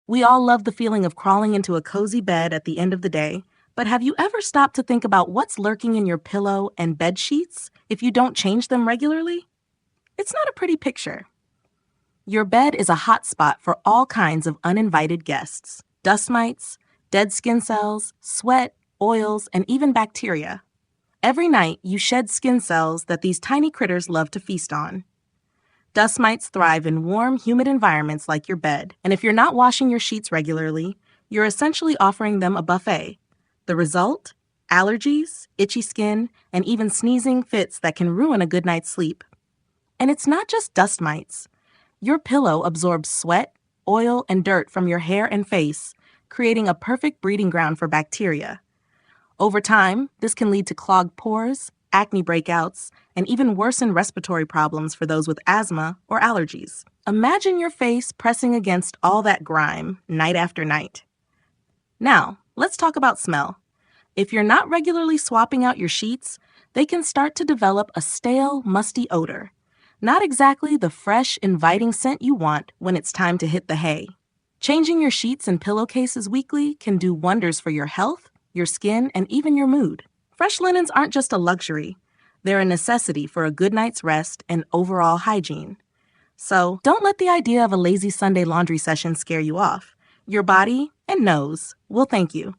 We all love the feeling of crawling into a cozy bed at the end of the day, but have you ever stopped to think about what's lurking in your pillow and bed sheets if you don't change them regularly? It's not a pretty picture. Your bed is a hotspot for all kinds of uninvited guests: dust mites, dead skin cells, sweat, oils, and even bacteria. Every night, you shed skin cells that these tiny critters love to feast on. Dust mites thrive in warm, humid environments like your bed, and if you're not washing your sheets regularly, you're essentially offering them a buffet. The result? Allergies, itchy skin, and even sneezing fits that can ruin a good night's sleep. And it's not just dust mites. Your pillow absorbs sweat, oil, and dirt from your hair and face, creating a perfect breeding ground for bacteria. Over time, this can lead to clogged pores, acne breakouts, and even worsen respiratory problems for those with asthma or allergies. Imagine your face pressing against all that grime night after night. Now, let's talk about smell. If you're not regularly swapping out your sheets, they can start to develop a stale, musty odor. Not exactly the fresh, inviting scent you want when it's time to hit the hay. Changing your sheets and pillowcases weekly can do wonders for your health, your skin, and even your mood. Fresh linens aren't just a luxury. They're a necessity for a good night's rest and overall hygiene. So don't let the idea of a lazy Sunday laundry session scare you off. Your body and nose will thank you.